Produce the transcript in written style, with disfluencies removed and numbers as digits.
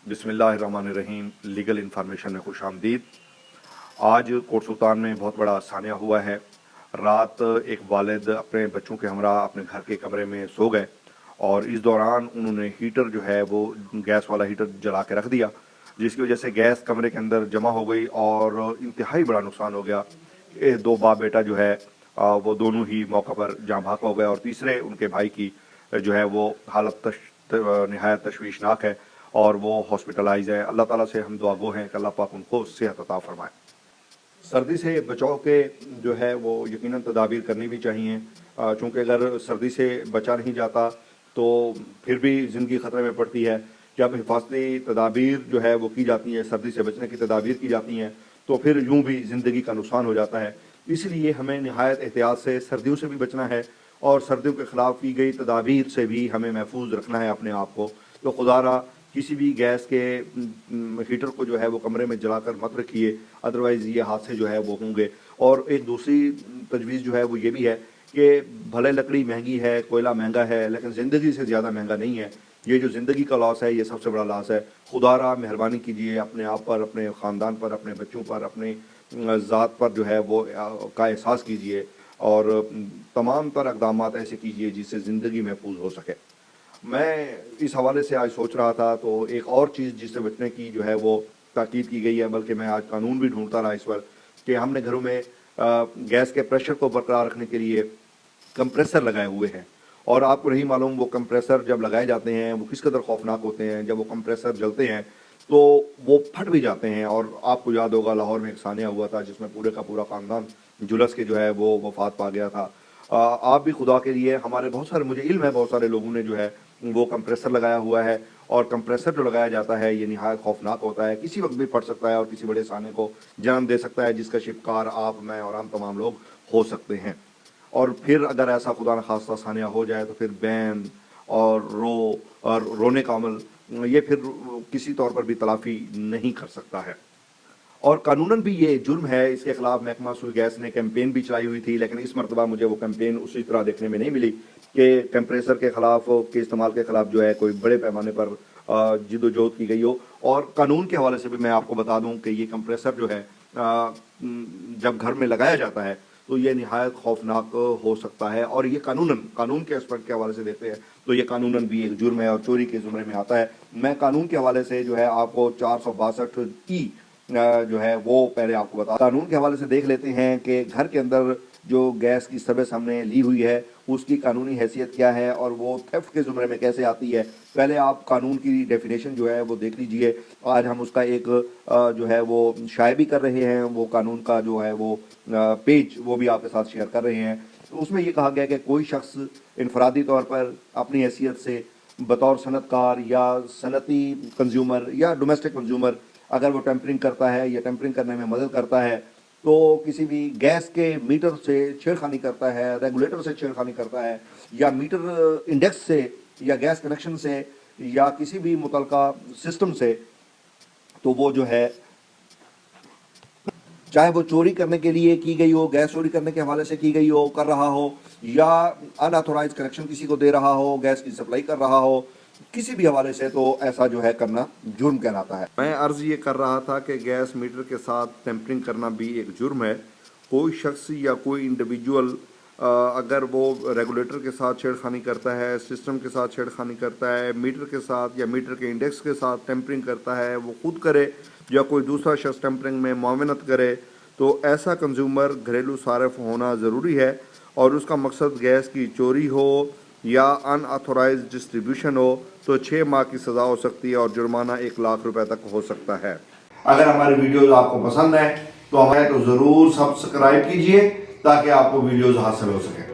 बिस्मिल्लाहिर्रहमानिर्रहीम। Legal information में खुश आमदीद। आज कोट सुल्तान में बहुत बड़ा सानिया हुआ है। रात एक वालिद अपने बच्चों के हमरा अपने घर के कमरे में सो गए और इस दौरान उन्होंने हीटर जो है वो गैस वाला हीटर जला के रख दिया, जिसकी वजह से गैस कमरे के अंदर जमा हो गई और इंतहाई बड़ा नुकसान हो गया। ये दो बाप बेटा जो है वो दोनों ही मौका पर जाँ भाग हो गए और तीसरे उनके भाई की जो है वो हालत निहायत तशवीशनाक है और वो हॉस्पिटलाइज है। अल्लाह ताला से हम दुआ गो हैं कि अल्लाह पाक उनको सेहत अता फरमाए। सर्दी से बचाव के जो है वो यकीनन तदाबीर करनी भी चाहिए, चूँकि अगर सर्दी से बचा नहीं जाता तो फिर भी ज़िंदगी ख़तरे में पड़ती है। जब हिफाजती तदाबीर जो है वो की जाती है, सर्दी से बचने की तदाबीर की जाती हैं, तो फिर यूँ भी ज़िंदगी का नुकसान हो जाता है। इसलिए हमें निहायत एहतियात से सर्दियों से भी बचना है और सर्दियों के ख़िलाफ़ की गई तदाबीर से भी हमें महफूज रखना है अपने आप को। तो खुदारा किसी भी गैस के हीटर को जो है वो कमरे में जलाकर मत रखिए, अदरवाइज़ ये हादसे जो है वो होंगे। और एक दूसरी तजवीज़ जो है वो ये भी है कि भले लकड़ी महंगी है, कोयला महंगा है, लेकिन ज़िंदगी से ज़्यादा महंगा नहीं है। ये जो ज़िंदगी का लॉस है ये सबसे बड़ा लॉस है। खुदारा मेहरबानी कीजिए अपने आप पर, अपने ख़ानदान पर, अपने बच्चों पर, अपने ज़ात पर जो है वो का एहसास कीजिए और तमाम तर इक़दामात ऐसे कीजिए जिससे ज़िंदगी महफूज हो सके। मैं इस हवाले से आज सोच रहा था तो एक और चीज़ जिससे बचने की जो है वो ताकीद की गई है, बल्कि मैं आज कानून भी ढूंढता रहा इस पर कि हमने घरों में गैस के प्रेशर को बरकरार रखने के लिए कंप्रेसर लगाए हुए हैं। और आपको नहीं मालूम वो कंप्रेसर जब लगाए जाते हैं वो किस कदर खौफनाक होते हैं। जब वो कंप्रेसर जलते हैं तो वो फट भी जाते हैं। और आपको याद होगा लाहौर में एक सानिया हुआ था जिसमें पूरे का पूरा ख़ानदान जुलस के जो है वो वफात पा गया था। आप भी खुदा के लिए, हमारे बहुत सारे, मुझे इल्म है बहुत सारे लोगों ने जो है वो कंप्रेसर लगाया हुआ है। और कंप्रेसर जो लगाया जाता है ये निहायत खौफनाक होता है, किसी वक्त भी फट सकता है और किसी बड़े साने को जन्म दे सकता है, जिसका शिकार आप, मैं और हम तमाम लोग हो सकते हैं। और फिर अगर ऐसा खुदा न खास्ता सानिया हो जाए तो फिर बैन और रोने का अमल ये फिर किसी तौर पर भी तलाफ़ी नहीं कर सकता है। और कानूनन भी ये जुर्म है। इसके खिलाफ महकमा सुई गैस ने कैंपेन भी चलाई हुई थी, लेकिन इस मरतबा मुझे वो कैंपेन उसी तरह देखने में नहीं मिली कि कंप्रेसर के खिलाफ के इस्तेमाल के खिलाफ जो है कोई बड़े पैमाने पर जिदोजहद की गई हो। और कानून के हवाले से भी मैं आपको बता दूं कि ये कंप्रेसर जो है जब घर में लगाया जाता है तो ये निहायत खौफनाक हो सकता है। और ये कानून के एस्पेक्ट के हवाले से देखते हैं तो ये कानूनन भी एक जुर्म है और चोरी के ज़ुमरे में आता है। मैं कानून के हवाले से जो है आपको 462 जो है वो पहले आपको बता, कानून के हवाले से देख लेते हैं कि घर के अंदर जो गैस की सर्विस हमने ली हुई है उसकी कानूनी हैसियत क्या है और वो थेफ्ट के ज़ुमरे में कैसे आती है। पहले आप कानून की डेफिनेशन जो है वो देख लीजिए। आज हम उसका एक जो है वो शाये भी कर रहे हैं, वो कानून का जो है वो पेज वो भी आपके साथ शेयर कर रहे हैं। तो उसमें ये कहा गया कि कोई शख्स इनफरादी तौर पर अपनी हैसियत से बतौर सनतकार या सनती कंज्यूमर या डोमेस्टिक कंज्यूमर अगर वो टेम्परिंग करता है या टेम्परिंग करने में मदद करता है तो किसी भी गैस के मीटर से छेड़खानी करता है, रेगुलेटर से छेड़खानी करता है या मीटर इंडेक्स से या गैस कनेक्शन से या किसी भी मुतलका सिस्टम से, तो वो जो है चाहे वो चोरी करने के लिए की गई हो, गैस चोरी करने के हवाले से की गई हो, कर रहा हो, या अनऑथोराइज कनेक्शन किसी को दे रहा हो, गैस की सप्लाई कर रहा हो, किसी भी हवाले से, तो ऐसा जो है करना जुर्म कहलाता है। मैं अर्ज़ ये कर रहा था कि गैस मीटर के साथ टेम्परिंग करना भी एक जुर्म है। कोई शख्स या कोई इंडिविजुअल अगर वो रेगुलेटर के साथ छेड़खानी करता है, सिस्टम के साथ छेड़खानी करता है, मीटर के साथ या मीटर के इंडेक्स के साथ टेम्परिंग करता है, वो खुद करे या कोई दूसरा शख्स टेम्परिंग में मुआवनत करे, तो ऐसा कंज्यूमर घरेलू सारिफ होना ज़रूरी है। और उसका मकसद गैस की चोरी हो या अनऑथोराइज डिस्ट्रीब्यूशन हो तो 6 माह की सज़ा हो सकती है और जुर्माना 1 लाख रुपए तक हो सकता है। अगर हमारे वीडियोज़ आपको पसंद है तो हमें तो ज़रूर सब्सक्राइब कीजिए ताकि आपको वीडियोज़ हासिल हो सके।